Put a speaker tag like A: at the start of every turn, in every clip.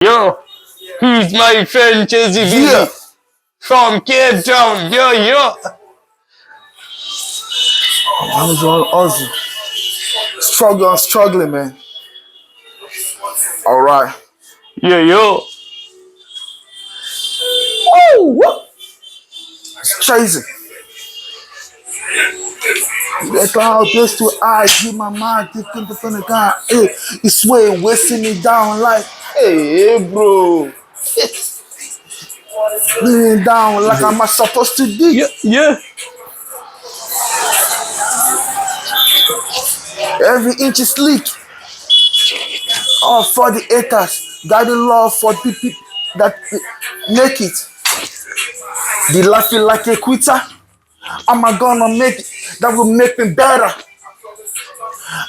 A: Yo, he's my friend CheZ
B: Yeah.
A: from Cape Town. Yo.
B: I'm just I'm struggling, man. All right.
A: Yo.
B: Woo! It's crazy. That's how this to I give my mind thinking the funny guy. Hey, it's way wasting me down like, hey, bro. Leaning down like I'm not supposed to be.
A: Yeah.
B: Every inch is leak. All for the haters. Guiding love for the people that make it. They laughing like a quitter. Am I gonna make it? That will make me better.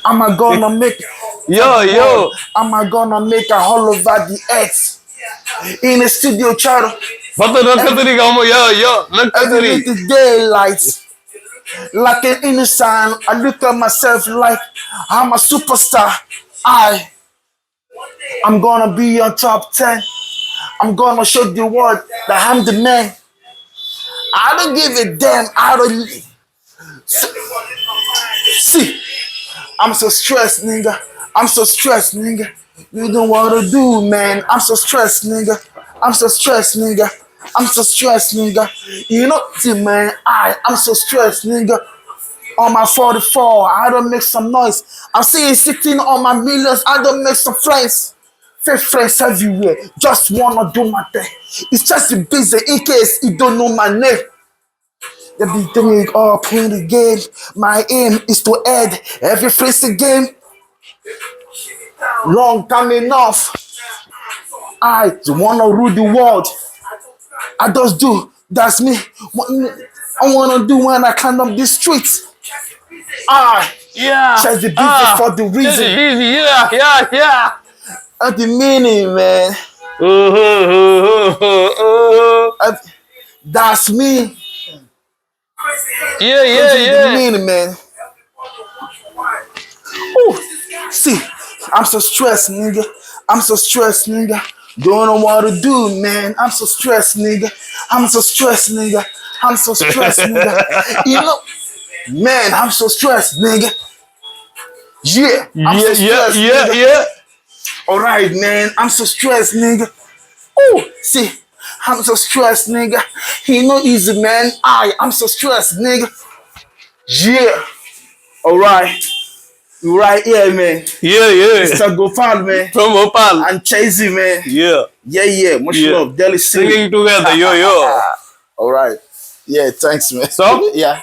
B: Am I gonna make it?
A: Yo.
B: Am I gonna make a all over the earth? In a studio channel.
A: Bata nakatiri kamu. Yo.
B: Every
A: Nakatiri.
B: little daylight. Like an innocent, I look at myself like I'm a superstar. I'm gonna be on top 10. I'm gonna show the world that I'm the man. I don't give a damn. I don't see. I'm so stressed, nigga. I'm so stressed, nigga. You don't wanna do, man. I'm so stressed, nigga. I'm so stressed, nigga. I'm so stressed, nigga. You know, see, man. I'm so stressed, nigga. On my 44, I don't make some noise. I'm seeing 16 on my millions. I don't make some friends. Fake friends everywhere. Just wanna do my thing. It's just a busy in case you don't know my name. They be doing up in the game. My aim is to add every phrase game. Long time enough. I don't wanna rule the world. I just do. That's me. I wanna do when I climb up the streets.
A: Yeah.
B: CheZ the business for the reason.
A: Yeah.
B: At the meaning, man. That's me. The
A: Yeah.
B: meaning, man. Ooh. See, I'm so stressed, nigga. I'm so stressed, nigga. Don't know what to do, man. I'm so stressed, nigga. I'm so stressed, nigga. I'm so stressed, nigga. You know, man, I'm so stressed, nigga. Yeah, I'm so stressed, nigga.
A: Yeah.
B: Alright, man, I'm so stressed, nigga. Oh, see, I'm so stressed, nigga. He no easy, man. I'm so stressed, nigga. Yeah. Alright. You right here, man.
A: Yeah.
B: Mr. Gopal, man.
A: From Gopal.
B: And CheZ, man.
A: Yeah.
B: Yeah. Much love. Delhi City.
A: Singing together. Yo.
B: Alright. Yeah, thanks, man.
A: So?
B: Yeah.